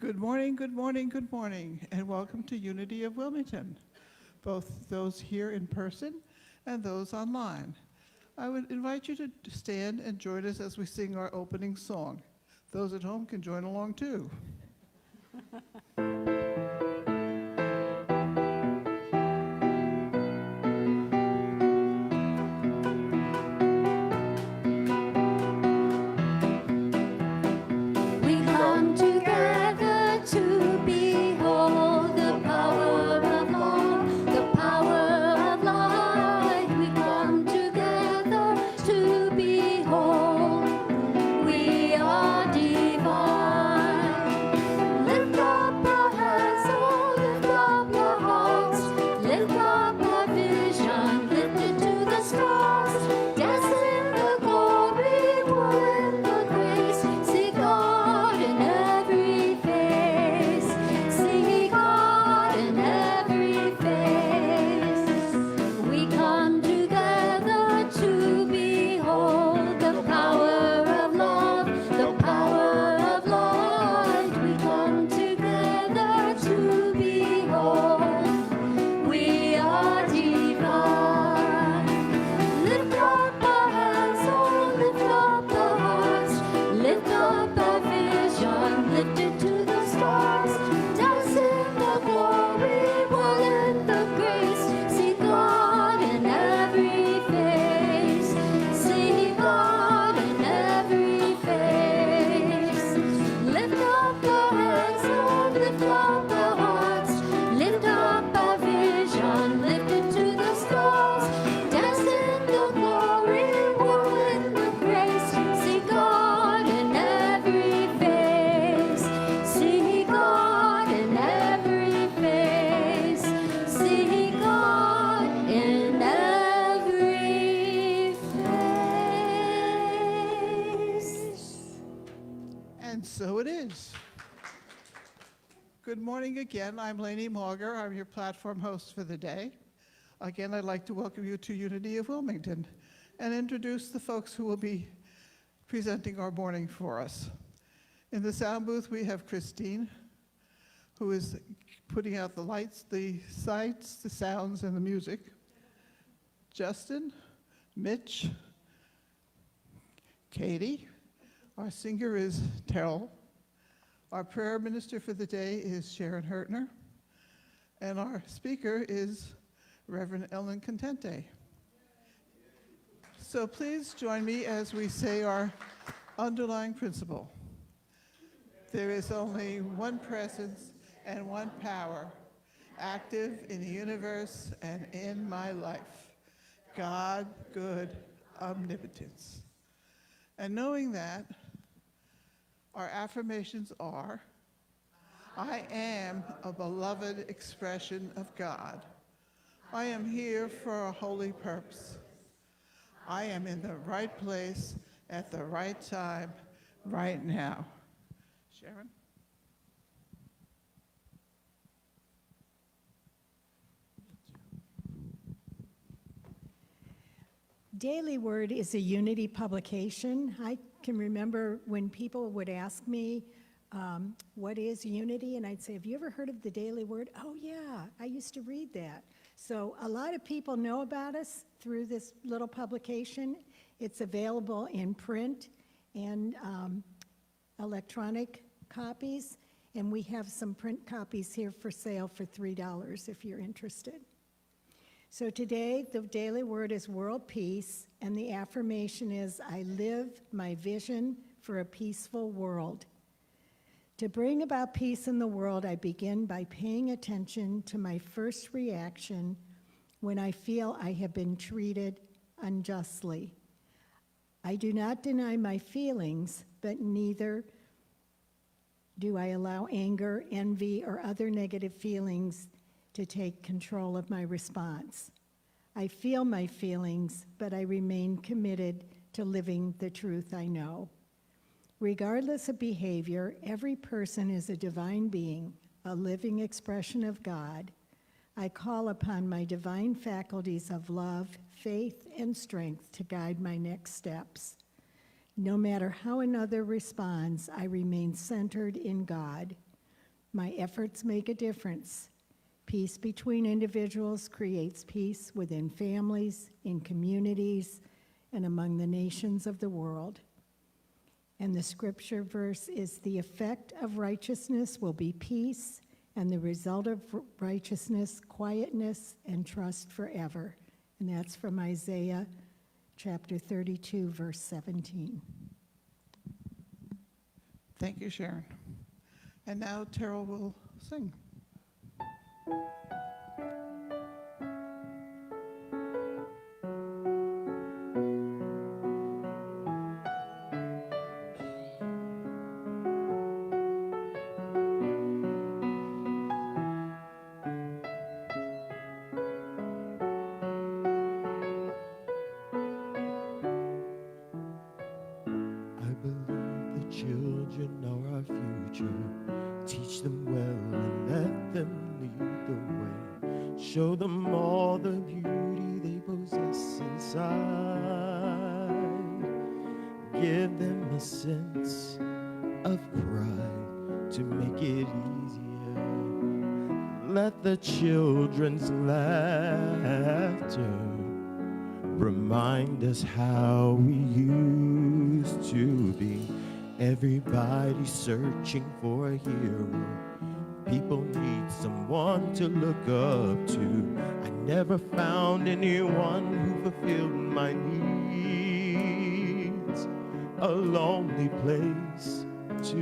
Good morning, good morning, good morning, and welcome to Unity of Wilmington, both those here in person and those online. I would invite you to stand and join us as we sing our opening song. Those at home can join along too. We come together to behold the power of love, the power of light. We come together to behold. We are divine. Lift up our hands, oh, lift up your hearts. Lift up our vision, lift it to the stars. Dance in the glory, roll in the grace. See God in every face. See God in every face. We come together to behold the power of love, the power of light. We come together to behold. We are divine. Lift up our hands, oh, lift up the hearts. Lift up our vision, lift it to the stars. Dance in the glory, roll in the grace. See God in every face. See God in every face. Lift up our hands, oh, lift up our hearts. Lift up our vision, lift it to the stars. Dance in the glory, roll in the grace. See God in every face. See God in every face. See God in every face. And so it is. Good morning again. I'm Lainey Mauger. I'm your platform host for the day. Again, I'd like to welcome you to Unity of Wilmington and introduce the folks who will be presenting our morning for us. In the sound booth, we have Christine, who is putting out the lights, the sights, the sounds, and the music. Justin, Mitch, Katie. Our singer is Terrell. Our prayer minister for the day is Sharon Hertner. And our speaker is Reverend Ellen Contente. So please join me as we say our underlying principle. There is only one presence and one power active in the universe and in my life. God, good, omnipotence. And knowing that, our affirmations are, I am a beloved expression of God. I am here for a holy purpose. I am in the right place at the right time, right now. Sharon? Daily Word is a Unity publication. I can remember when people would ask me, what is Unity? And I'd say, have you ever heard of the Daily Word? Oh yeah, I used to read that. So a lot of people know about us through this little publication. It's available in print and electronic copies, and we have some print copies here for sale for $3 if you're interested. So today, the daily word is world peace, and the affirmation is, I live my vision for a peaceful world. To bring about peace in the world, I begin by paying attention to my first reaction when I feel I have been treated unjustly. I do not deny my feelings, but neither do I allow anger, envy, or other negative feelings to take control of my response. I feel my feelings, but I remain committed to living the truth I know. Regardless of behavior, every person is a divine being, a living expression of God. I call upon my divine faculties of love, faith, and strength to guide my next steps. No matter how another responds, I remain centered in God. My efforts make a difference. Peace between individuals creates peace within families, in communities, and among the nations of the world. And the scripture verse is, the effect of righteousness will be peace, and the result of righteousness, quietness, and trust forever. And that's from Isaiah chapter 32, verse 17. Thank you, Sharon. And now Terrell will sing. I believe the children are our future. Teach them well and let them lead the way. Show them all the beauty they possess inside. Give them a sense of pride to make it easier. Let the children's laughter remind us how we used to be. Everybody searching for a hero. People need someone to look up to. I never found anyone who fulfilled my needs. A lonely place to be.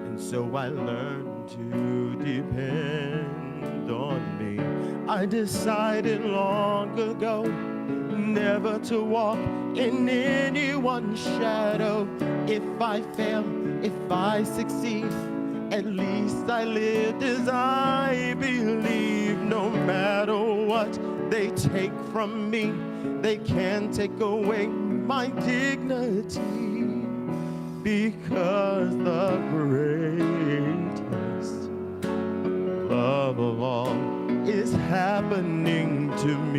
And so I learned to depend on me. I decided long ago never to walk in anyone's shadow. If I fail, if I succeed, at least I lived as I believe. No matter what they take from me, they can't take away my dignity, because the greatest love of all is happening to me.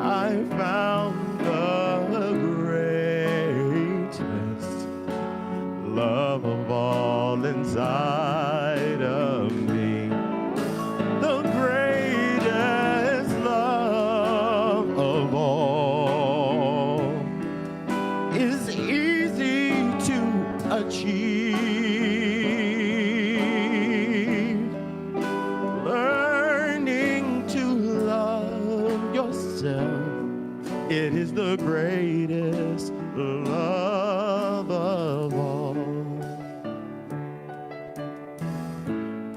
I found the greatest love of all inside of me. The greatest love of all is easy to achieve. Learning to love yourself, it is the greatest love of all.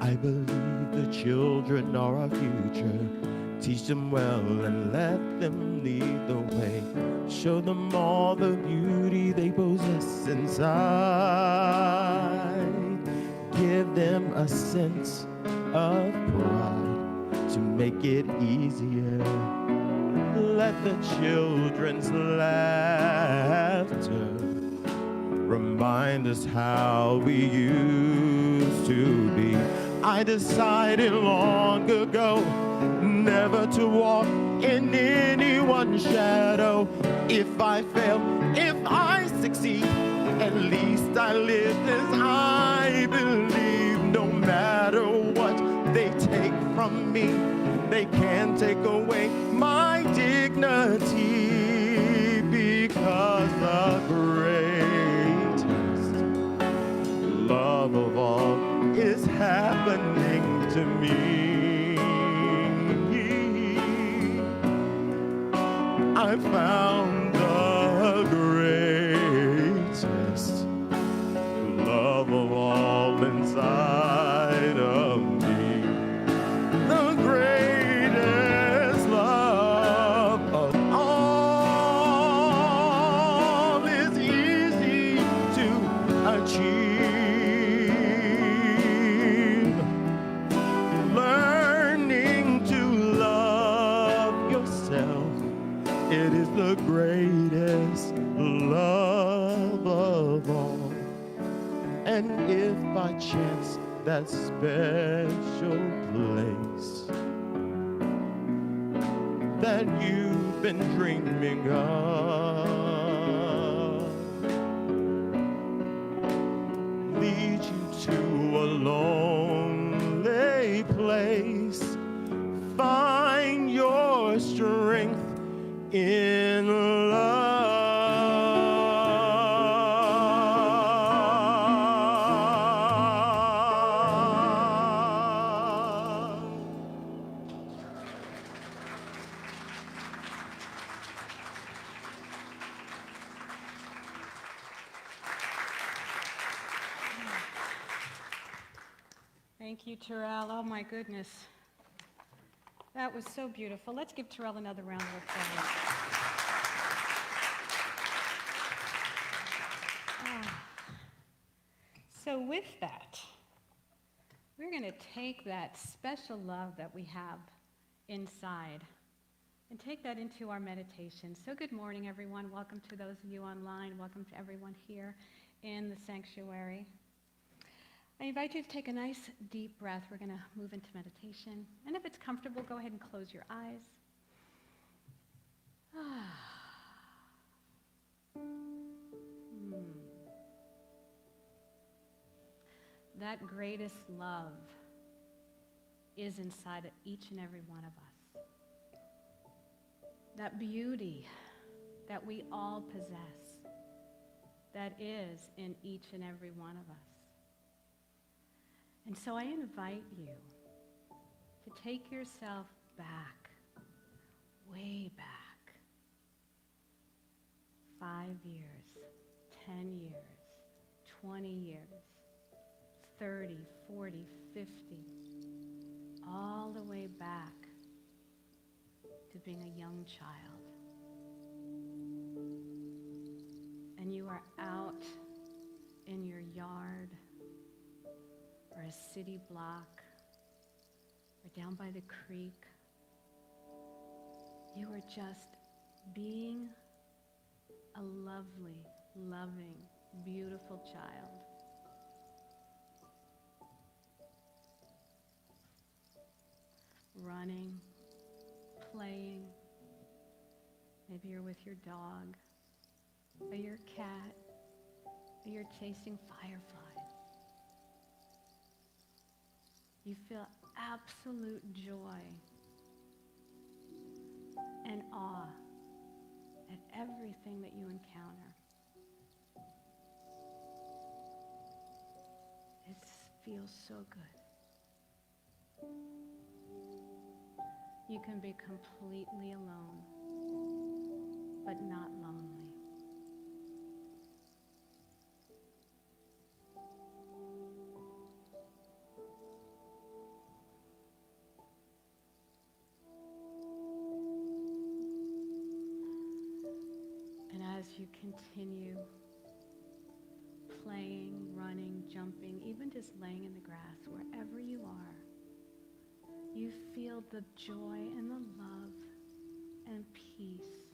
I believe the children are our future. Teach them well and let them lead the way. Show them all the beauty they possess inside. Give them a sense of pride to make it easier. Let the children's laughter remind us how we used to be. I decided long ago never to walk in anyone's shadow. If I fail, if I succeed, at least I lived as I believe. No matter what they take from me, they can't take away my dignity, because the greatest love of all is happening to me. I found the greatest love of all inside of me. The greatest love of all is easy to achieve. Learning to love yourself, it is the greatest love of all. And if by chance that special place that you've been dreaming of in love. Thank you, Terrell. Oh, my goodness. That was so beautiful. Let's give Terrell another round of applause. Ah. So with that, we're going to take that special love that we have inside and take that into our meditation. So good morning, everyone. Welcome to those of you online. Welcome to everyone here in the sanctuary. I invite you to take a nice deep breath. We're going to move into meditation. And if it's comfortable, go ahead and close your eyes. That greatest love is inside of each and every one of us. That beauty that we all possess, that is in each and every one of us. And so I invite you to take yourself back, way back, 5 years, 10 years, 20 years, 30, 40, 50, all the way back to being a young child. And you are out in your yard, or a city block, or down by the creek. You are just being a lovely, loving, beautiful child. Running, playing. Maybe you're with your dog, or your cat, or you're chasing fireflies. You feel absolute joy and awe at everything that you encounter. It feels so good. You can be completely alone, but not lonely. As you continue playing, running, jumping, even just laying in the grass, wherever you are, you feel the joy and the love and peace,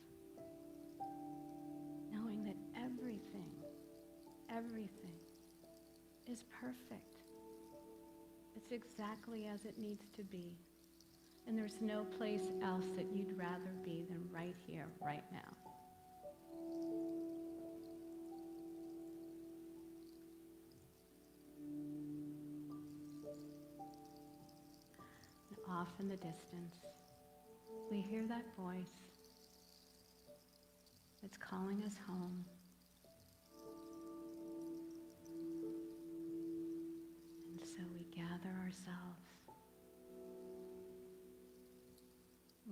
knowing that everything is perfect. It's exactly as it needs to be. And there's no place else that you'd rather be than right here, right now. Off in the distance, we hear that voice that's calling us home. And so we gather ourselves.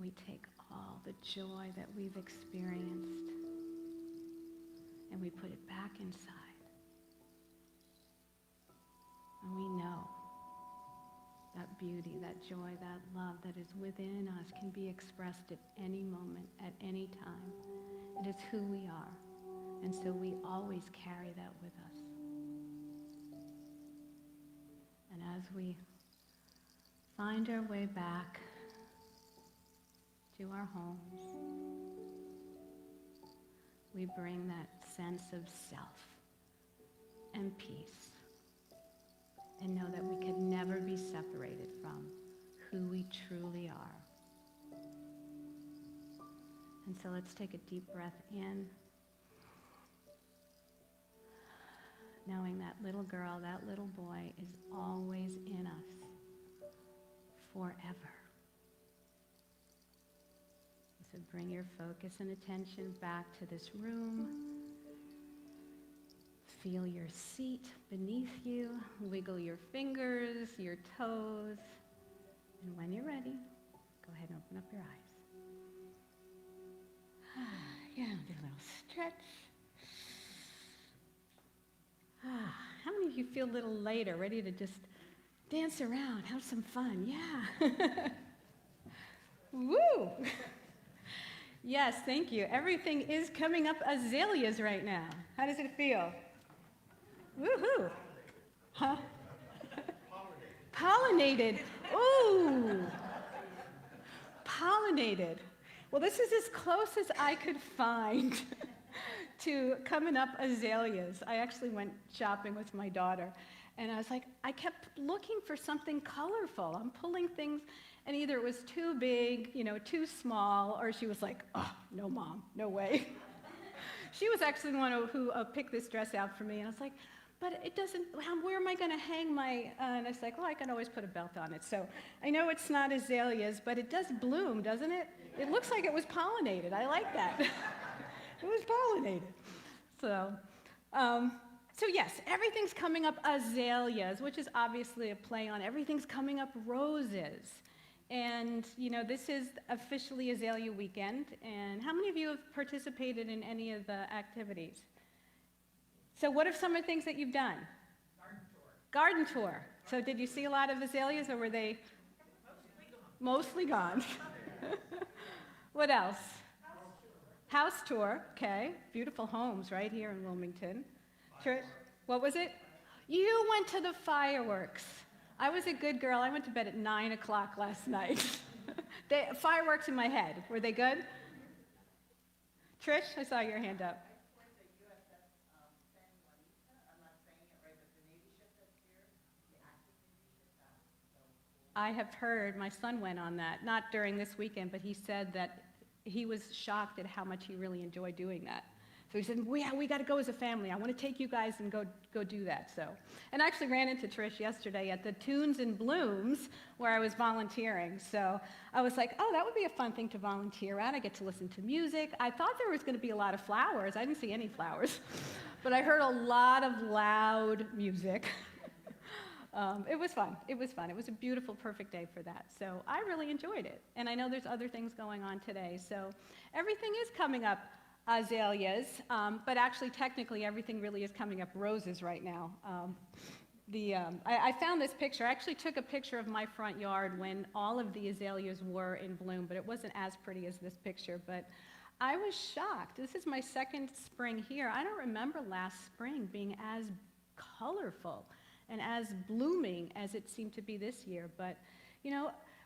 We take all the joy that we've experienced and we put it back inside. And we know that beauty, that joy, that love that is within us can be expressed at any moment, at any time. It is who we are. And so we always carry that with us. And as we find our way back to our homes, we bring that sense of self and peace. And know that we could never be separated from who we truly are. And so let's take a deep breath in, knowing that little girl, that little boy is always in us forever. So to bring your focus and attention back to this room. Feel your seat beneath you. Wiggle your fingers, your toes. And when you're ready, go ahead and open up your eyes. Yeah, do a little stretch. How many of you feel a little lighter, ready to just dance around, have some fun? Yeah. Woo! Yes, thank you. Everything is coming up azaleas right now. How does it feel? Woohoo! Huh? Pollinated. Ooh! Pollinated. Well, this is as close as I could find to coming up azaleas. I actually went shopping with my daughter, and I was like, I kept looking for something colorful. I'm pulling things, and either it was too big, too small, or she was like, oh, no, Mom, no way. She was actually the one who picked this dress out for me, and I was like, but it doesn't, where am I going to hang my, and I was like, well, I can always put a belt on it. So I know it's not azaleas, but it does bloom, doesn't it? It looks like it was pollinated. I like that. It was pollinated. So yes, everything's coming up azaleas, which is obviously a play on everything's coming up roses. And, this is officially Azalea Weekend. And how many of you have participated in any of the activities? So what are some of the things that you've done? Garden tour. Garden tour. So did you see a lot of azaleas, or were they mostly gone? What else? House tour. Okay. Beautiful homes right here in Wilmington. Church. What was it? You went to the fireworks. I was a good girl. I went to bed at 9 o'clock last night. Fireworks in my head. Were they good? Trish, I saw your hand up. I have heard, my son went on that, not during this weekend, but he said that he was shocked at how much he really enjoyed doing that. So he said, we got to go as a family. I want to take you guys and go do that. So, and I actually ran into Trish yesterday at the Tunes and Blooms where I was volunteering. So I was like, oh, that would be a fun thing to volunteer at. I get to listen to music. I thought there was going to be a lot of flowers. I didn't see any flowers, but I heard a lot of loud music. It was fun. It was fun. It was a beautiful, perfect day for that. So I really enjoyed it. And I know there's other things going on today. So everything is coming up azaleas, but actually, technically, everything really is coming up roses right now. I found this picture. I actually took a picture of my front yard when all of the azaleas were in bloom, but it wasn't as pretty as this picture. But I was shocked. This is my second spring here. I don't remember last spring being as colorful and as blooming as it seemed to be this year. But,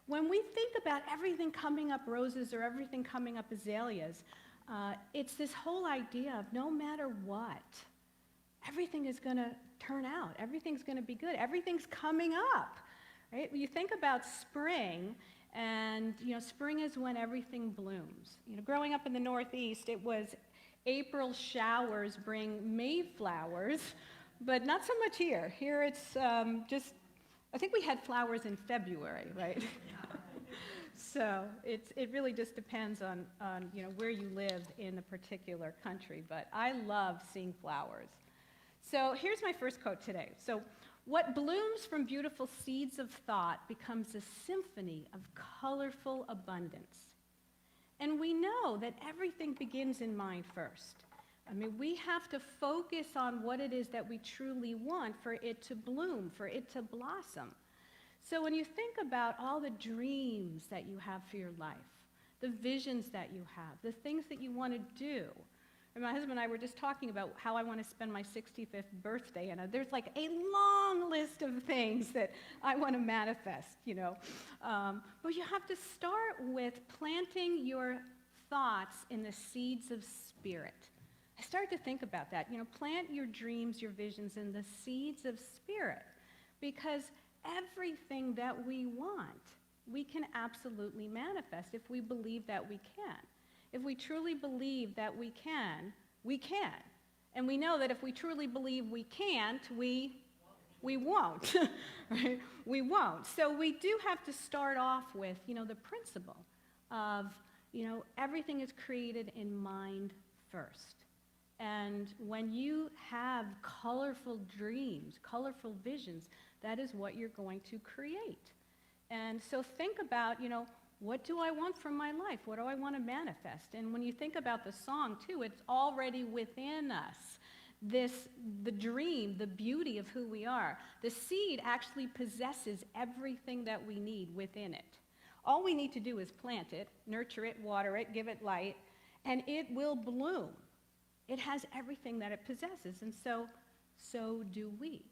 when we think about everything coming up roses or everything coming up azaleas, it's this whole idea of no matter what, everything is going to turn out. Everything's going to be good. Everything's coming up, right? When you think about spring, and, spring is when everything blooms. Growing up in the Northeast, it was April showers bring May flowers, but not so much here. Here it's just, I think we had flowers in February, right? So it really just depends on where you live in the particular country, but I love seeing flowers. So here's my first quote today. So what blooms from beautiful seeds of thought becomes a symphony of colorful abundance. And we know that everything begins in mind first. I mean, we have to focus on what it is that we truly want for it to bloom, for it to blossom. So when you think about all the dreams that you have for your life, the visions that you have, the things that you want to do. And my husband and I were just talking about how I want to spend my 65th birthday, and there's like a long list of things that I want to manifest, But you have to start with planting your thoughts in the seeds of spirit. I started to think about that. Plant your dreams, your visions in the seeds of spirit, because everything that we want, we can absolutely manifest if we believe that we can. If we truly believe that we can, we can. And we know that if we truly believe we can't, we won't, right? We won't. So we do have to start off with, the principle of You know, everything is created in mind first. And when you have colorful dreams, colorful visions, that is what you're going to create. And so think about, you know, what do I want from my life? What do I want to manifest? And when you think about the song, too, it's already within us. The dream, the beauty of who we are. The seed actually possesses everything that we need within it. All we need to do is plant it, nurture it, water it, give it light, and it will bloom. It has everything that it possesses, and so do we.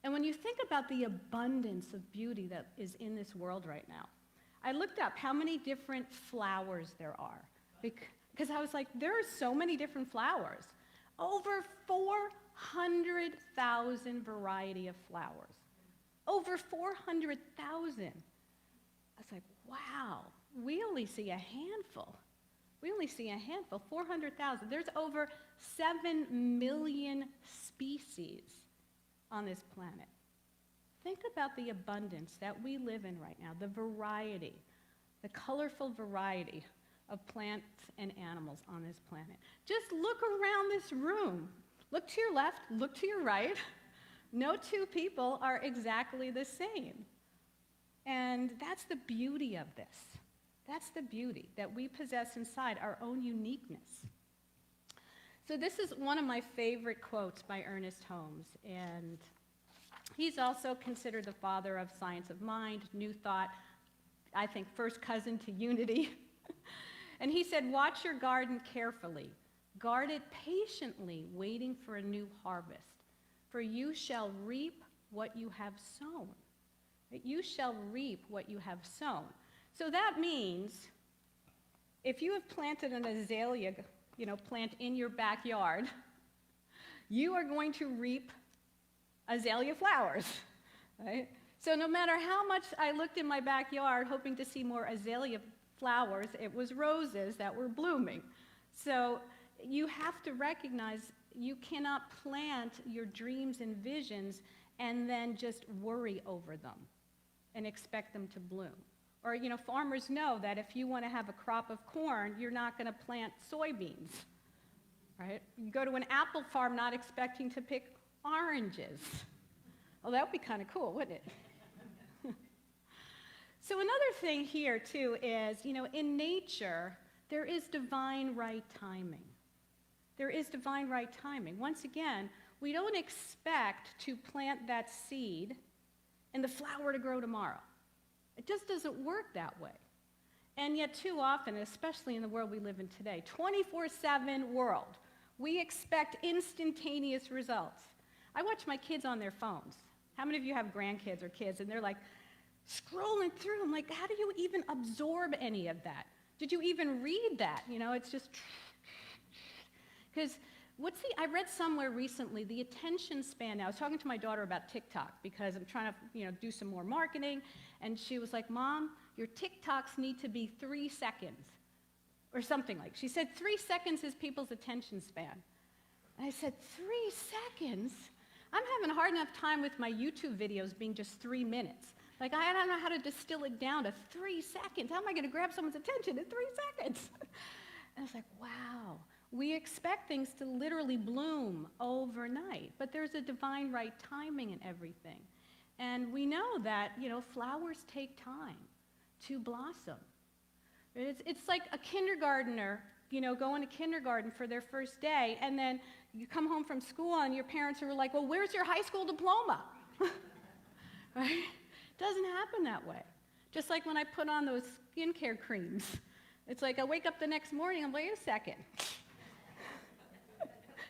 And when you think about the abundance of beauty that is in this world right now, I looked up how many different flowers there are, because I was like, there are so many different flowers. Over 400,000 variety of flowers. Over 400,000. I was like, wow, we only see a handful. We only see a handful, 400,000. There's over 7 million species on this planet. Think about the abundance that we live in right now, the variety, the colorful variety of plants and animals on this planet. Just look around this room. Look to your left, look to your right. No two people are exactly the same. And that's the beauty of this. That's the beauty, that we possess inside our own uniqueness. So this is one of my favorite quotes by Ernest Holmes, and he's also considered the father of science of mind, New Thought, I think first cousin to unity. And he said, watch your garden carefully. Guard it patiently, waiting for a new harvest. For you shall reap what you have sown. You shall reap what you have sown. So that means if you have planted an azalea, plant in your backyard, you are going to reap azalea flowers, right? So no matter how much I looked in my backyard hoping to see more azalea flowers, it was roses that were blooming. So you have to recognize you cannot plant your dreams and visions and then just worry over them and expect them to bloom. Or, farmers know that if you want to have a crop of corn, you're not going to plant soybeans, right? You go to an apple farm not expecting to pick oranges. Well, that would be kind of cool, wouldn't it? So another thing here, too, is, in nature, there is divine right timing. There is divine right timing. Once again, we don't expect to plant that seed and the flower to grow tomorrow. It just doesn't work that way. And yet too often, especially in the world we live in today, 24/7 world, we expect instantaneous results. I watch my kids on their phones. How many of you have grandkids or kids? And they're like scrolling through. I'm like, how do you even absorb any of that? Did you even read that? It's just, because I read somewhere recently, the attention span now, I was talking to my daughter about TikTok because I'm trying to, do some more marketing, and she was like, Mom, your TikToks need to be 3 seconds, or something like. She said 3 seconds is people's attention span. And I said, 3 seconds? I'm having a hard enough time with my YouTube videos being just 3 minutes. Like, I don't know how to distill it down to 3 seconds. How am I going to grab someone's attention in 3 seconds? And I was like, wow. We expect things to literally bloom overnight, but there's a divine right timing in everything. And we know that, flowers take time to blossom. It's like a kindergartner, going to kindergarten for their first day, and then you come home from school and your parents are like, well, where's your high school diploma? Right? It doesn't happen that way. Just like when I put on those skincare creams. It's like I wake up the next morning and wait a second.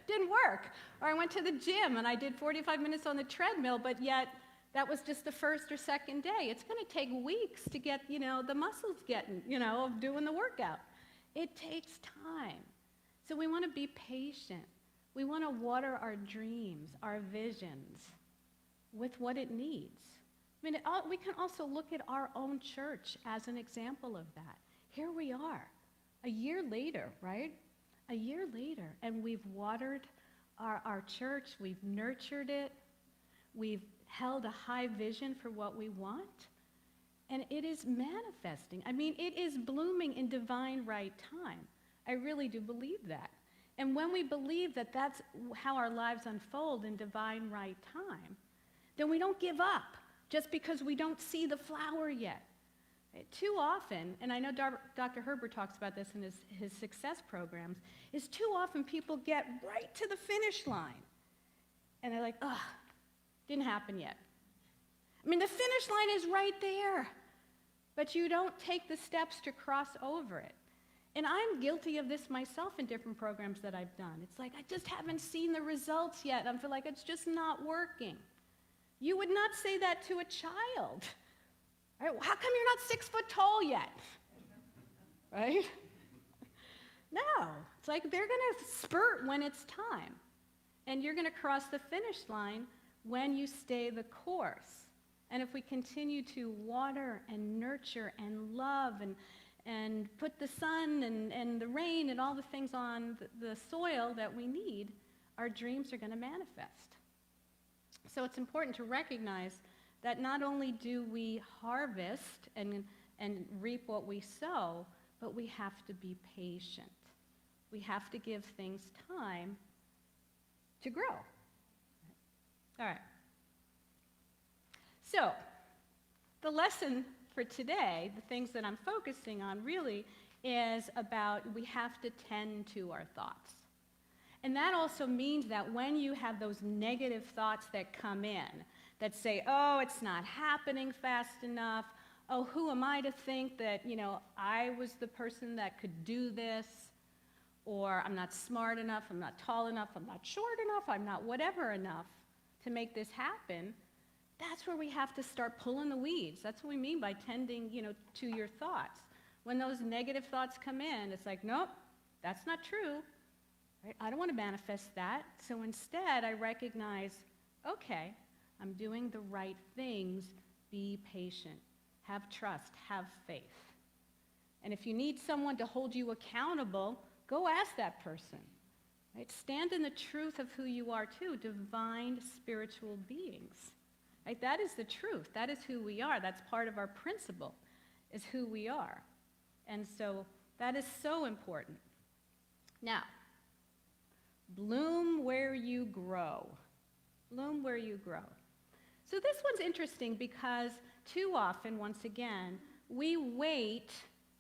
Didn't work. Or I went to the gym and I did 45 minutes on the treadmill, but yet that was just the first or second day. It's going to take weeks to get, the muscles getting, of doing the workout. It takes time. So we want to be patient. We want to water our dreams, our visions, with what it needs. I mean, we can also look at our own church as an example of that. Here we are, a year later, right? A year later, and we've watered our church, we've nurtured it, we've held a high vision for what we want, And it is manifesting. I mean, it is blooming in divine right time. I really do believe that. And when we believe that that's how our lives unfold in divine right time, then we don't give up just because we don't see the flower yet. Too often, and I know Dr. Herbert talks about this in his success programs, is too often people get right to the finish line. And they're like, ugh, didn't happen yet. I mean, the finish line is right there, but you don't take the steps to cross over it. And I'm guilty of this myself in different programs that I've done. It's like, I just haven't seen the results yet. I feel like it's just not working. You would not say that to a child. Right? How come you're not 6 foot tall yet? Right? No. It's like they're going to spurt when it's time. And you're going to cross the finish line when you stay the course. And if we continue to water and nurture and love and put the sun and the rain and all the things on the soil that we need, our dreams are going to manifest. So it's important to recognize that not only do we harvest and reap what we sow, but we have to be patient. We have to give things time to grow. All right. So, the lesson for today, the things that I'm focusing on really, is about we have to tend to our thoughts. And that also means that when you have those negative thoughts that come in, that say, oh, it's not happening fast enough, oh, who am I to think that, I was the person that could do this, or I'm not smart enough, I'm not tall enough, I'm not short enough, I'm not whatever enough to make this happen. That's where we have to start pulling the weeds. That's what we mean by tending, to your thoughts. When those negative thoughts come in, it's like, nope, that's not true. Right? I don't want to manifest that. So instead, I recognize, okay, I'm doing the right things. Be patient. Have trust. Have faith. And if you need someone to hold you accountable, go ask that person. Right? Stand in the truth of who you are too, divine spiritual beings. Right? That is the truth. That is who we are. That's part of our principle, is who we are. And so that is so important. Now, bloom where you grow. Bloom where you grow. So this one's interesting because too often, once again, we wait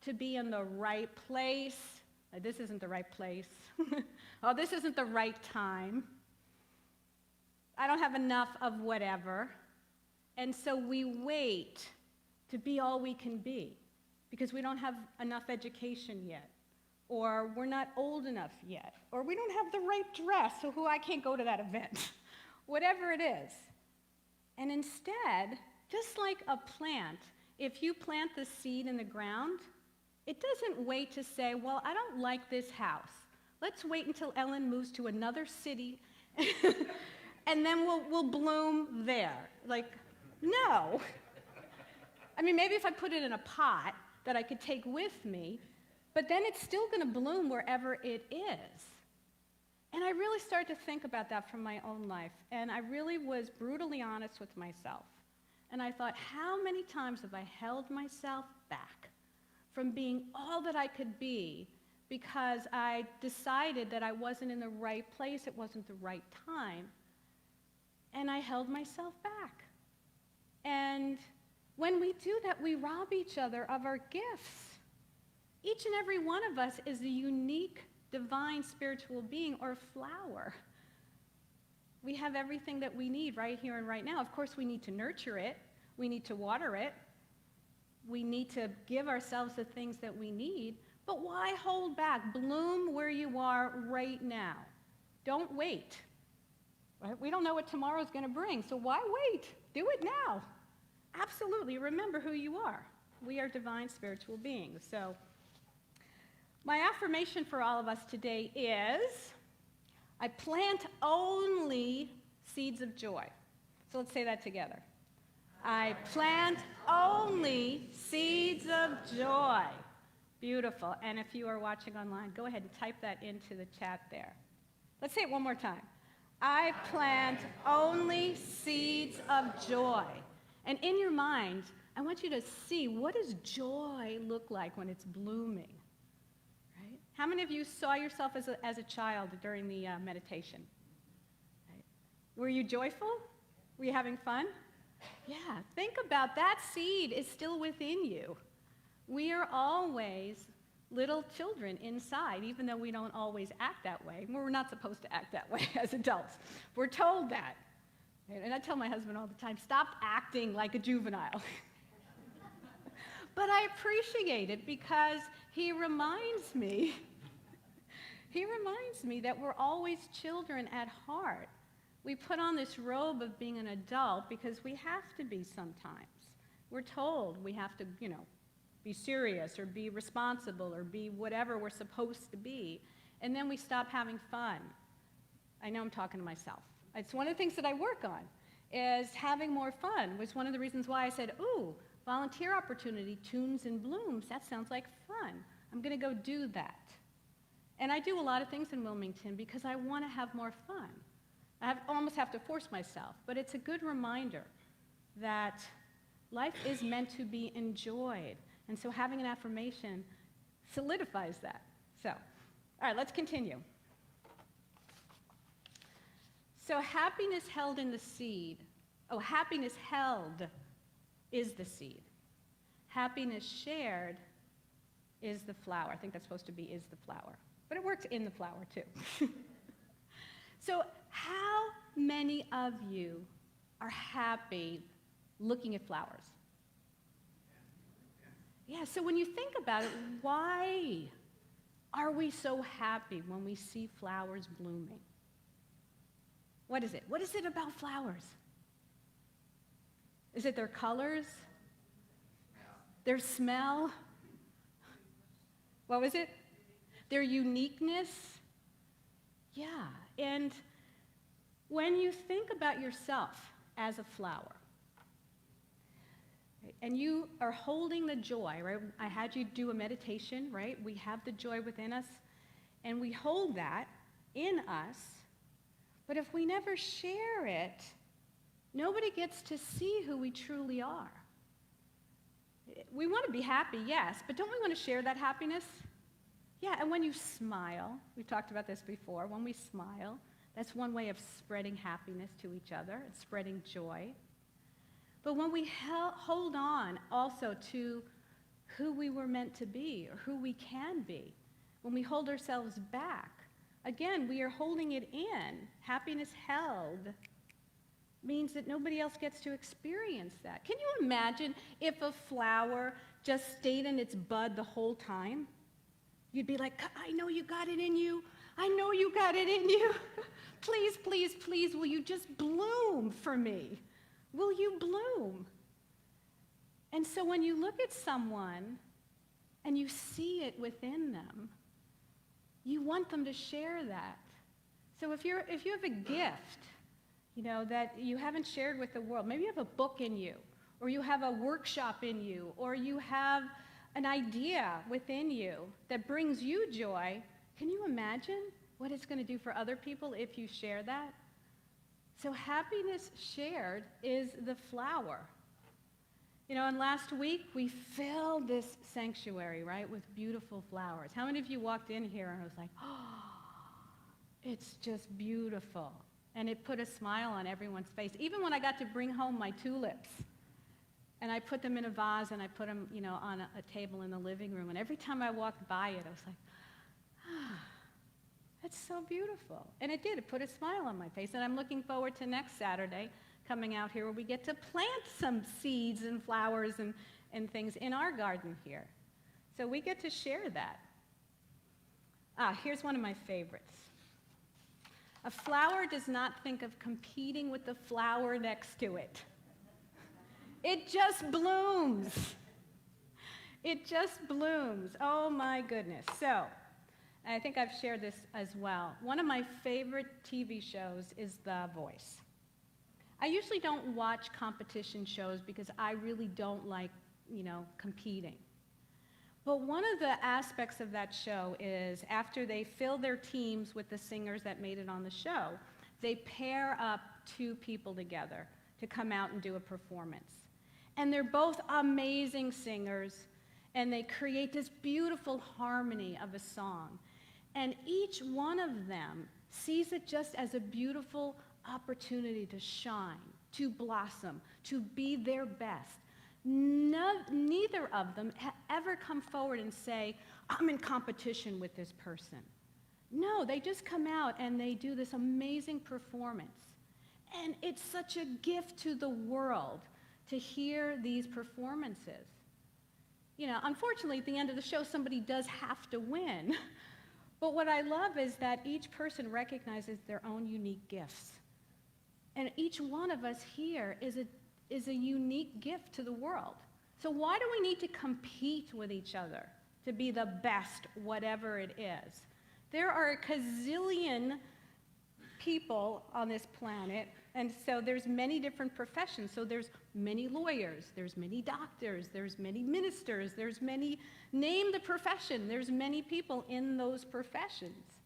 to be in the right place. This isn't the right place. Oh, this isn't the right time. I don't have enough of whatever. And so we wait to be all we can be because we don't have enough education yet, or we're not old enough yet, or we don't have the right dress, so I can't go to that event. Whatever it is. And instead, just like a plant, if you plant the seed in the ground, it doesn't wait to say, well, I don't like this house. Let's wait until Ellen moves to another city, and then we'll bloom there. Like, no. I mean, maybe if I put it in a pot that I could take with me, but then it's still going to bloom wherever it is. And I really started to think about that from my own life, and I really was brutally honest with myself. And I thought, how many times have I held myself back from being all that I could be because I decided that I wasn't in the right place, it wasn't the right time, and I held myself back. And when we do that, we rob each other of our gifts. Each and every one of us is a unique, divine spiritual being or flower. We have everything that we need right here and right now. Of course, we need to nurture it. We need to water it. We need to give ourselves the things that we need. But why hold back? Bloom where you are right now. Don't wait. Right? We don't know what tomorrow is going to bring, so why wait? Do it now. Absolutely. Remember who you are. We are divine spiritual beings. So my affirmation for all of us today is, I plant only seeds of joy. So let's say that together. I plant only seeds of joy. Beautiful. And if you are watching online, go ahead and type that into the chat there. Let's say it one more time. I plant only seeds of joy. And in your mind, I want you to see, what does joy look like when it's blooming? Right? How many of you saw yourself as a child during the meditation? Right? Were you joyful? Were you having fun? Yeah, think about that seed is still within you. We are always little children inside, even though we don't always act that way. We're not supposed to act that way as adults. We're told that. And I tell my husband all the time, stop acting like a juvenile. But I appreciate it because he reminds me that we're always children at heart. We put on this robe of being an adult because we have to be sometimes. We're told we have to, be serious or be responsible or be whatever we're supposed to be. And then we stop having fun. I know I'm talking to myself. It's one of the things that I work on, is having more fun. Was one of the reasons why I said, ooh, volunteer opportunity, Tunes and Blooms, that sounds like fun. I'm going to go do that. And I do a lot of things in Wilmington because I want to have more fun. I almost have to force myself, but it's a good reminder that life is meant to be enjoyed. And so having an affirmation solidifies that. So, all right, let's continue. So happiness held in the seed. Oh, happiness held is the seed. Happiness shared is the flower. I think that's supposed to be is the flower. But it works in the flower too. So how many of you are happy looking at flowers? Yeah, so when you think about it, why are we so happy when we see flowers blooming? What is it? What is it about flowers? Is it their colors? Their smell? What was it? Their uniqueness? Yeah, and when you think about yourself as a flower, right, and you are holding the joy, right? I had you do a meditation, right? We have the joy within us, and we hold that in us, but if we never share it, nobody gets to see who we truly are. We want to be happy, yes, but don't we want to share that happiness? Yeah, and when you smile, we've talked about this before, when we smile, that's one way of spreading happiness to each other and spreading joy. But when we hold on also to who we were meant to be or who we can be, when we hold ourselves back, again, we are holding it in. Happiness held means that nobody else gets to experience that. Can you imagine if a flower just stayed in its bud the whole time? You'd be like, I know you got it in you. I know you got it in you. Please, please, please, will you just bloom for me? Will you bloom? And so when you look at someone and you see it within them, you want them to share that. So if you have a gift, that you haven't shared with the world, maybe you have a book in you, or you have a workshop in you, or you have an idea within you that brings you joy, can you imagine what it's going to do for other people if you share that? So happiness shared is the flower. And last week we filled this sanctuary, right, with beautiful flowers. How many of you walked in here and was like, oh, it's just beautiful? And it put a smile on everyone's face. Even when I got to bring home my tulips, and I put them in a vase and I put them, on a table in the living room. And every time I walked by it, I was like, that's so beautiful. And it did. It put a smile on my face. And I'm looking forward to next Saturday coming out here where we get to plant some seeds and flowers and things in our garden here. So we get to share that. Here's one of my favorites. A flower does not think of competing with the flower next to it. It just blooms. It just blooms. Oh my goodness. So, I think I've shared this as well. One of my favorite TV shows is The Voice. I usually don't watch competition shows because I really don't like, competing. But one of the aspects of that show is after they fill their teams with the singers that made it on the show, they pair up two people together to come out and do a performance. And they're both amazing singers, and they create this beautiful harmony of a song. And each one of them sees it just as a beautiful opportunity to shine, to blossom, to be their best. Neither of them ever come forward and say, I'm in competition with this person. No, they just come out and they do this amazing performance. And it's such a gift to the world to hear these performances. You know, unfortunately, at the end of the show, somebody does have to win. But what I love is that each person recognizes their own unique gifts. And each one of us here is a unique gift to the world. So why do we need to compete with each other to be the best, whatever it is? There are a gazillion people on this planet, and so there's many different professions. So there's many lawyers, there's many doctors, there's many ministers, there's many, name the profession, there's many people in those professions.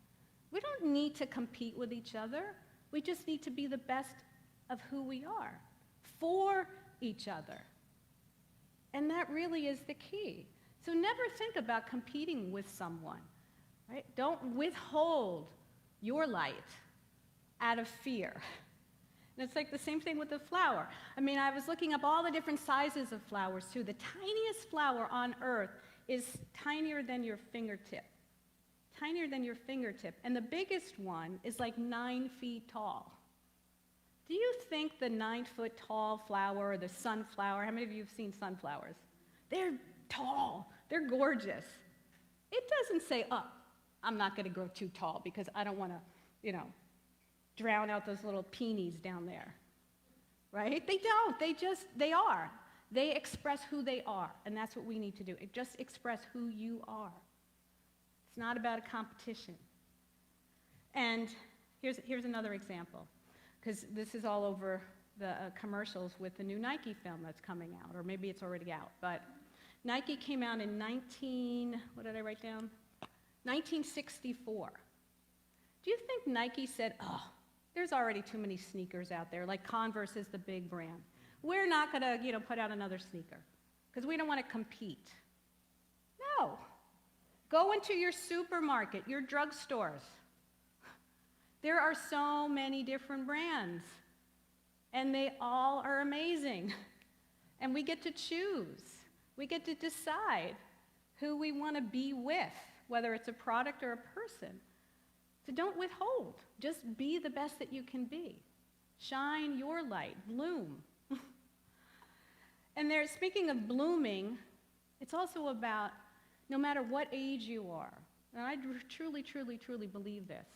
We don't need to compete with each other. We just need to be the best of who we are for each other. And that really is the key. So never think about competing with someone, right? Don't withhold your light out of fear. And it's like the same thing with the flower. I mean, I was looking up all the different sizes of flowers too. The tiniest flower on earth is tinier than your fingertip. Tinier than your fingertip. And the biggest one is like 9 feet tall. Do you think the 9-foot tall flower, or the sunflower, how many of you have seen sunflowers? They're tall, they're gorgeous. It doesn't say, oh, I'm not gonna grow too tall because I don't wanna, drown out those little peonies down there, right? They don't, they are. They express who they are, and that's what we need to do. Just express who you are. It's not about a competition. And here's another example, because this is all over the commercials with the new Nike film that's coming out, or maybe it's already out. But Nike came out in 1964. Do you think Nike said, oh, there's already too many sneakers out there, like Converse is the big brand. We're not gonna, put out another sneaker, because we don't want to compete. No. Go into your supermarket, your drugstores. There are so many different brands, and they all are amazing. And we get to choose. We get to decide who we want to be with, whether it's a product or a person. So don't withhold. Just be the best that you can be. Shine your light. Bloom. And speaking of blooming, it's also about no matter what age you are, and I truly, truly, truly believe this,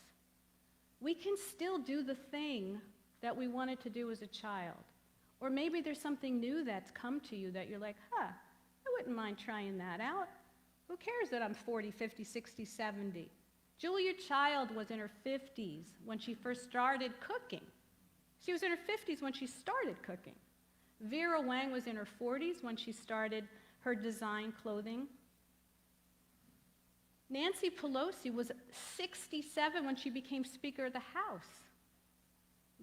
we can still do the thing that we wanted to do as a child. Or maybe there's something new that's come to you that you're like, I wouldn't mind trying that out. Who cares that I'm 40, 50, 60, 70? Julia Child was in her 50s when she first started cooking. She was in her 50s when she started cooking. Vera Wang was in her 40s when she started her design clothing. Nancy Pelosi was 67 when she became Speaker of the House.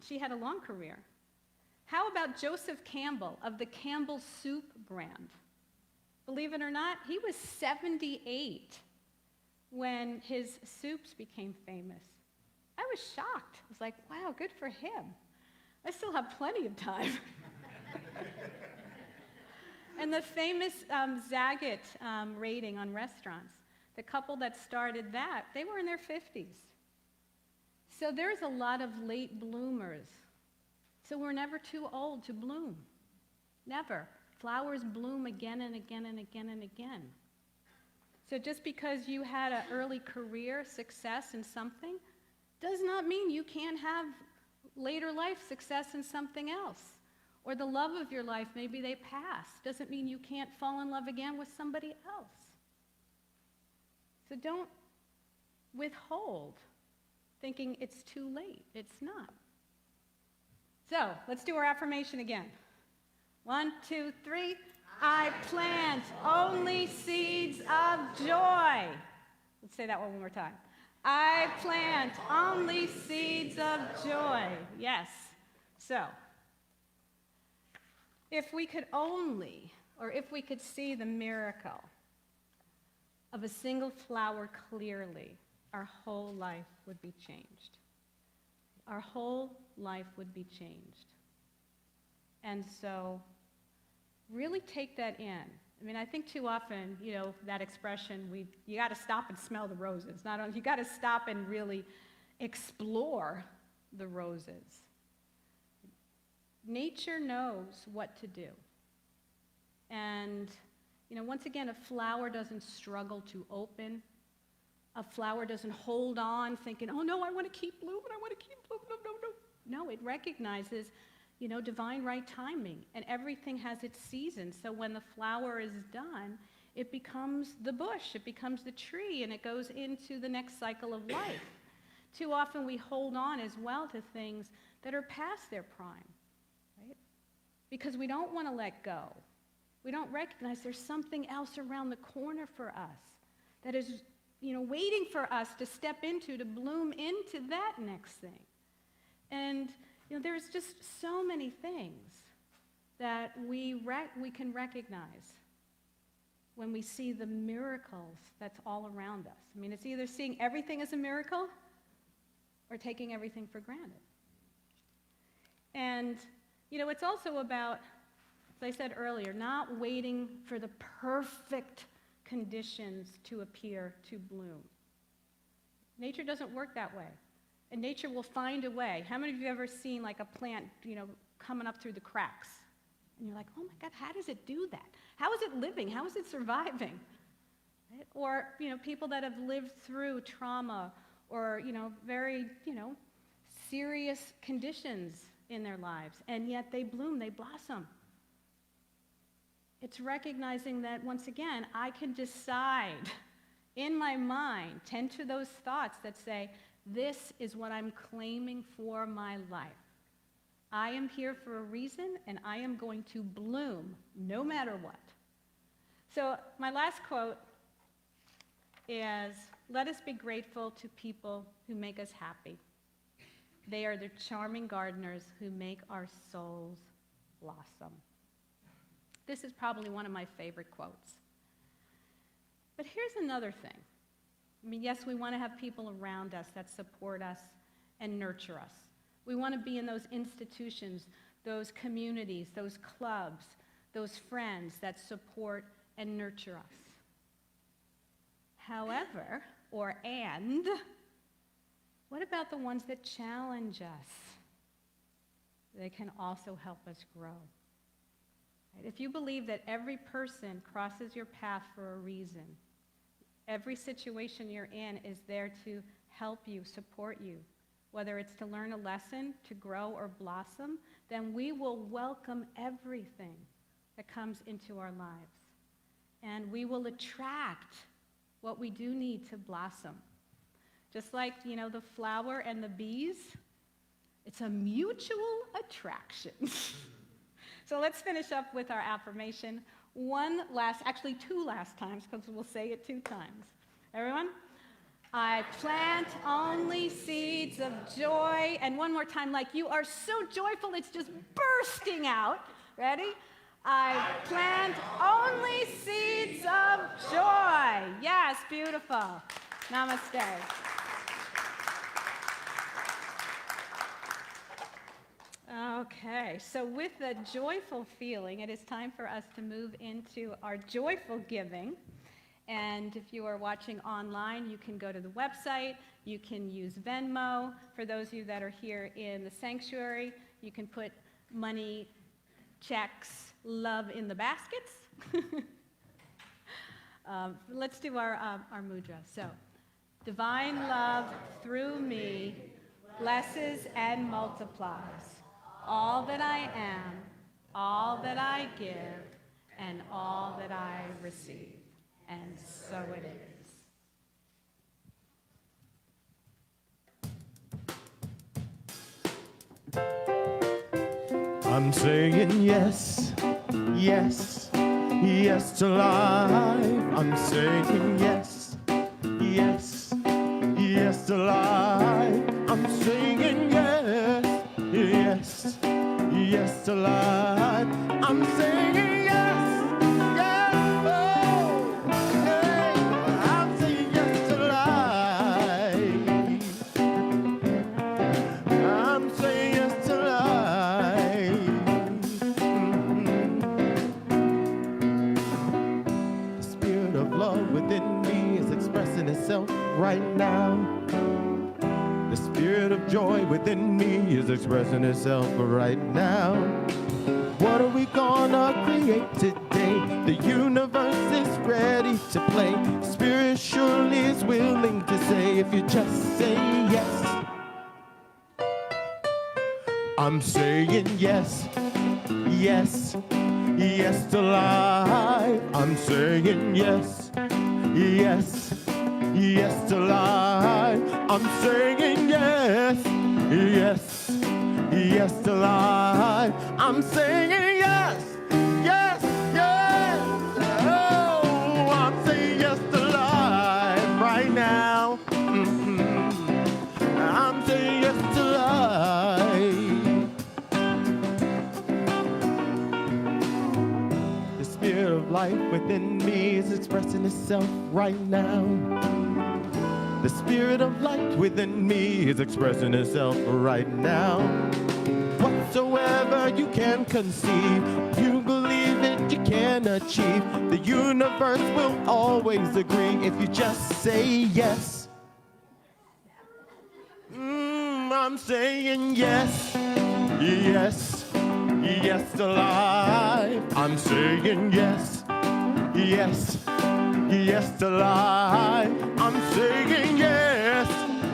She had a long career. How about Joseph Campbell of the Campbell Soup brand? Believe it or not, he was 78 when his soups became famous. I was shocked. I was like, wow, good for him. I still have plenty of time. And the famous Zagat rating on restaurants, the couple that started that, they were in their 50s. So there's a lot of late bloomers. So we're never too old to bloom. Never. Flowers bloom again and again and again and again. So just because you had an early career success in something does not mean you can't have later life success in something else. Or the love of your life, maybe they passed. Doesn't mean you can't fall in love again with somebody else. So don't withhold thinking it's too late. It's not. So let's do our affirmation again. 1, 2, 3. I plant only seeds of joy. Let's say that one more time. I plant only seeds of joy. Yes. So, If we could only, or if we could see the miracle of a single flower clearly, our whole life would be changed. Our whole life would be changed. And so, really take that in. I mean, I think too often, you know, that expression, you got to stop and smell the roses. Not only, you got to stop and really explore the roses. Nature knows what to do. And, you know, once again, a flower doesn't struggle to open. A flower doesn't hold on thinking, oh no, I want to keep blooming, I want to keep blooming, no. No, it recognizes, you know, divine right timing, and everything has its season. So when the flower is done, it becomes the bush, it becomes the tree, and it goes into the next cycle of life. Too often we hold on as well to things that are past their prime, right? Because we don't want to let go. We don't recognize there's something else around the corner for us that is, you know, waiting for us to step into, to bloom into that next thing. And, you know, there's just so many things that we can recognize when we see the miracles that's all around us. I mean, it's either seeing everything as a miracle or taking everything for granted. And, you know, it's also about, as I said earlier, not waiting for the perfect conditions to appear to bloom. Nature doesn't work that way. And nature will find a way. How many of you have ever seen like a plant, you know, coming up through the cracks? And you're like, oh my God, how does it do that? How is it living? How is it surviving? Right? Or, you know, people that have lived through trauma or, you know, very, you know, serious conditions in their lives, and yet they bloom, they blossom. It's recognizing that, once again, I can decide in my mind, tend to those thoughts that say, this is what I'm claiming for my life. I am here for a reason, and I am going to bloom no matter what. So my last quote is, let us be grateful to people who make us happy. They are the charming gardeners who make our souls blossom. This is probably one of my favorite quotes. But here's another thing. I mean, yes, we want to have people around us that support us and nurture us. We want to be in those institutions, those communities, those clubs, those friends that support and nurture us. However, what about the ones that challenge us? They can also help us grow. Right? If you believe that every person crosses your path for a reason, every situation you're in is there to help you, support you, whether it's to learn a lesson, to grow or blossom, then we will welcome everything that comes into our lives. And we will attract what we do need to blossom. Just like, you know, the flower and the bees, it's a mutual attraction. So let's finish up with our affirmation. Actually two last times, because we'll say it 2 times. Everyone? I plant only seeds of joy. And one more time, like you are so joyful, it's just bursting out. Ready? I plant only seeds of joy. Yes, beautiful. Namaste. Okay, so with the joyful feeling, it is time for us to move into our joyful giving. And if you are watching online, you can go to the website. You can use Venmo. For those of you that are here in the sanctuary, you can put money, checks, love in the baskets. Let's do our mudra. So, divine love through me blesses and multiplies all that I am, all that I give, and all that I receive. And so it is. I'm saying yes, yes, yes to life. I'm saying yes, yes, yes to life. I'm saying yes, yes, yes to life. I'm saying yes, yes, oh, yeah. I'm saying yes to life. I'm saying yes to life. The spirit of love within me is expressing itself right now. The spirit of joy within me is expressing itself right now. What are we gonna create today? The universe is ready to play. Spirit surely is willing to say, if you just say yes. I'm saying yes, yes, yes to life. I'm saying yes, yes, yes to life. I'm saying yes, yes, yes to life. I'm saying yes, yes, yes. Oh, I'm saying yes to life right now. I'm saying yes to life. The spirit of life within me is expressing itself right now. The spirit of light within me is expressing itself right now. Whatsoever you can conceive, you believe it, you can achieve. The universe will always agree if you just say yes. I'm saying yes, yes, yes to life. I'm saying yes, yes, yes to life. I'm saying yes,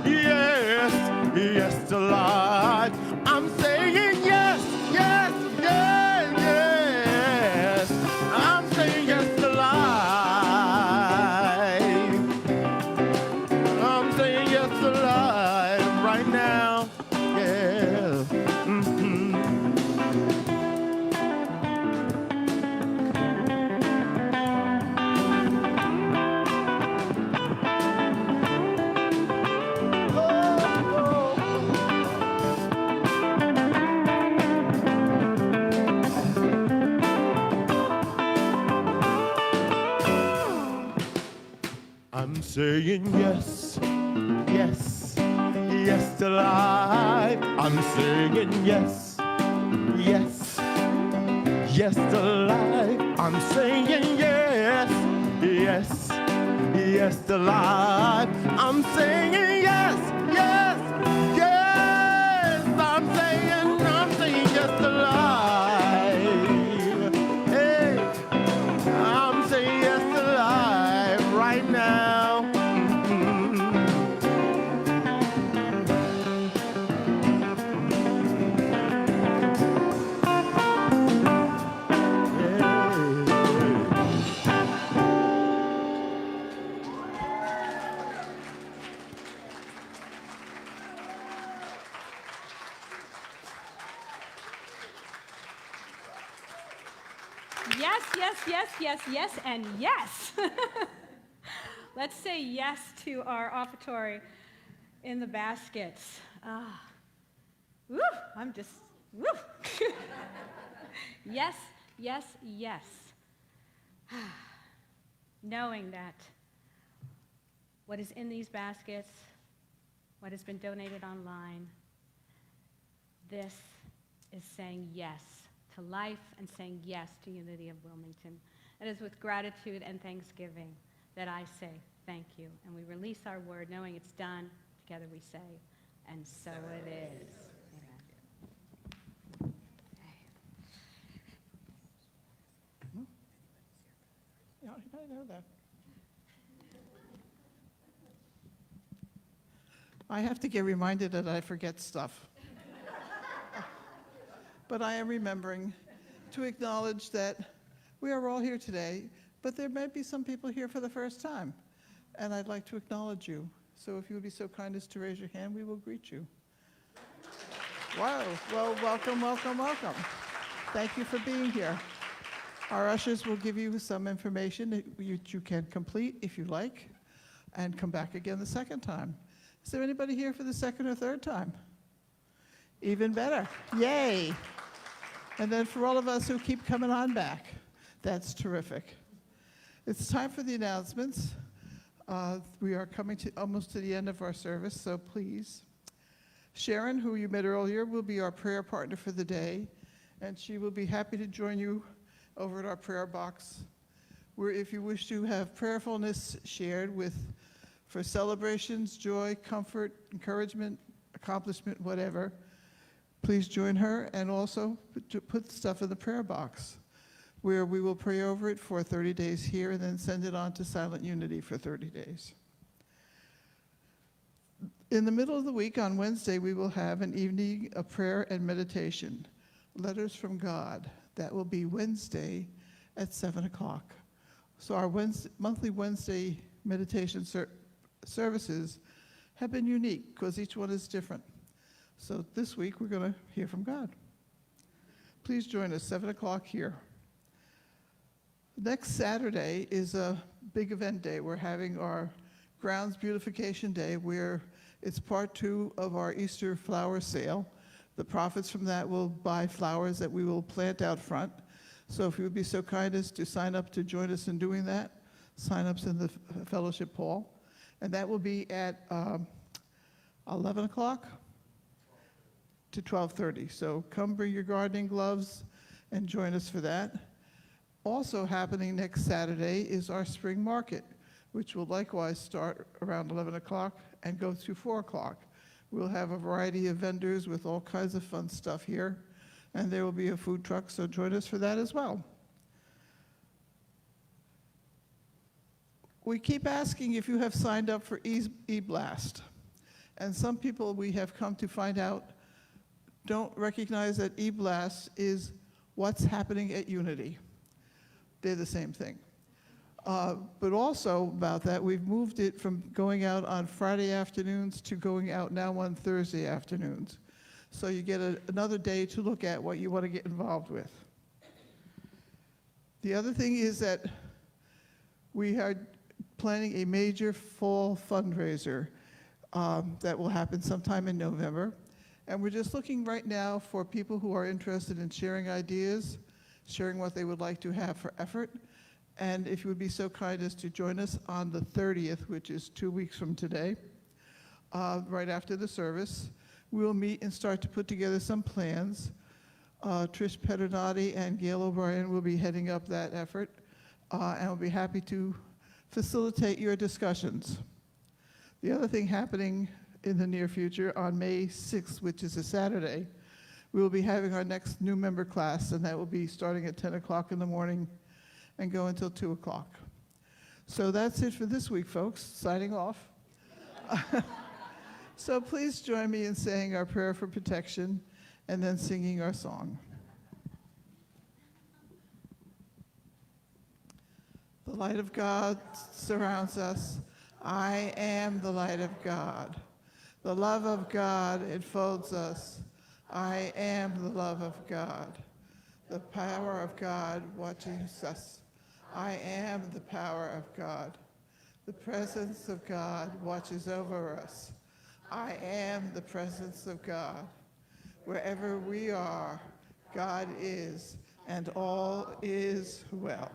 yes, yes to life. I'm saying yes, yes, yes, yes. I'm saying yes to life. I'm saying yes to life right now. Yeah. I'm saying yes, yes, yes to life. I'm saying yes, yes, yes to life. I'm saying yes, yes, yes to life. I'm saying yes, yes, yes. I'm saying yes to life. Hey, I'm saying yes to life right now. Yes, yes, yes, yes, yes, and yes. Let's say yes to our offertory in the baskets. Woo, I'm just, woo. Yes, yes, yes. Knowing that what is in these baskets, what has been donated online, this is saying yes to life and saying yes to Unity of Wilmington. It is with gratitude and thanksgiving that I say thank you. And we release our word knowing it's done. Together we say, and so it is. Amen. Yeah, I know that. I have to get reminded that I forget stuff. But I am remembering to acknowledge that we are all here today, but there may be some people here for the first time, and I'd like to acknowledge you. So if you would be so kind as to raise your hand, we will greet you. Wow, well, welcome, welcome, welcome. Thank you for being here. Our ushers will give you some information that you can complete if you like, and come back again the second time. Is there anybody here for the second or third time? Even better. Yay. And then for all of us who keep coming on back, that's terrific. It's time for the announcements. We are coming to almost to the end of our service, so please. Sharon, who you met earlier, will be our prayer partner for the day, and she will be happy to join you over at our prayer box, where if you wish to have prayerfulness shared for celebrations, joy, comfort, encouragement, accomplishment, whatever, please join her, and also put stuff in the prayer box, where we will pray over it for 30 days here and then send it on to Silent Unity for 30 days. In the middle of the week on Wednesday, we will have an evening of prayer and meditation, Letters from God. That will be Wednesday at 7 o'clock. So our monthly Wednesday meditation services have been unique because each one is different. So this week, we're going to hear from God. Please join us, 7 o'clock here. Next Saturday is a big event day. We're having our Grounds Beautification Day, where it's part 2 of our Easter flower sale. The profits from that will buy flowers that we will plant out front. So if you would be so kind as to sign up to join us in doing that, sign-ups in the fellowship hall. And that will be at 11 o'clock to 12:30. So come bring your gardening gloves and join us for that. Also happening next Saturday is our spring market, which will likewise start around 11 o'clock and go through 4 o'clock. We'll have a variety of vendors with all kinds of fun stuff here, and there will be a food truck, so join us for that as well. We keep asking if you have signed up for eBlast, and some people we have come to find out don't recognize that eBlast is what's happening at Unity. They're the same thing. But also about that, we've moved it from going out on Friday afternoons to going out now on Thursday afternoons. So you get another day to look at what you want to get involved with. The other thing is that we are planning a major fall fundraiser that will happen sometime in November. And we're just looking right now for people who are interested in sharing ideas, sharing what they would like to have for effort. And if you would be so kind as to join us on the 30th, which is 2 weeks from today, right after the service, we will meet and start to put together some plans. Trish Pedernati and Gail O'Brien will be heading up that effort, and we'll be happy to facilitate your discussions. The other thing happening in the near future, on May 6th, which is a Saturday, we will be having our next new member class, and that will be starting at 10 o'clock in the morning and go until 2 o'clock. So that's it for this week, folks. Signing off. So please join me in saying our prayer for protection and then singing our song. The light of God surrounds us. I am the light of God. The love of God enfolds us. I am the love of God. The power of God watches us. I am the power of God. The presence of God watches over us. I am the presence of God. Wherever we are, God is, and all is well.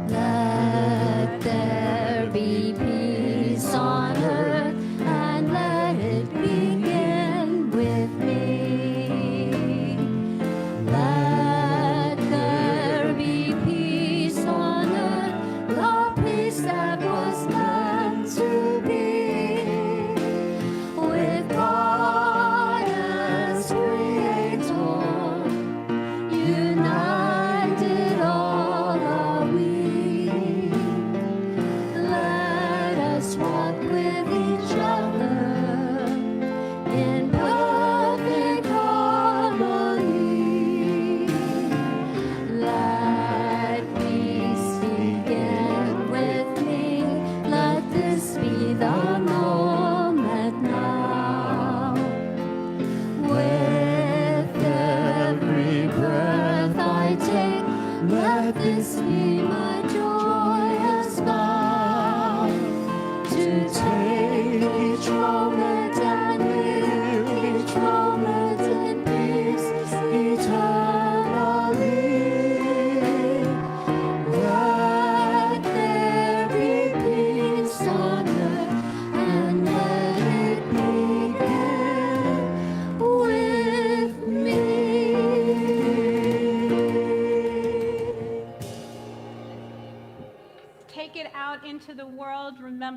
Let there be peace on earth, and let it begin with me. Let there be peace on earth, the peace that was meant to be, with God as Creator, united all are we. Let us walk with each other in perfect harmony. Let peace begin with me. Let this be the moment now. With every breath I take, let this be my joy.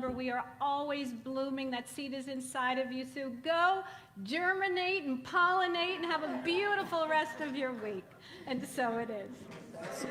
Remember, we are always blooming. That seed is inside of you. So go germinate and pollinate and have a beautiful rest of your week. And so it is.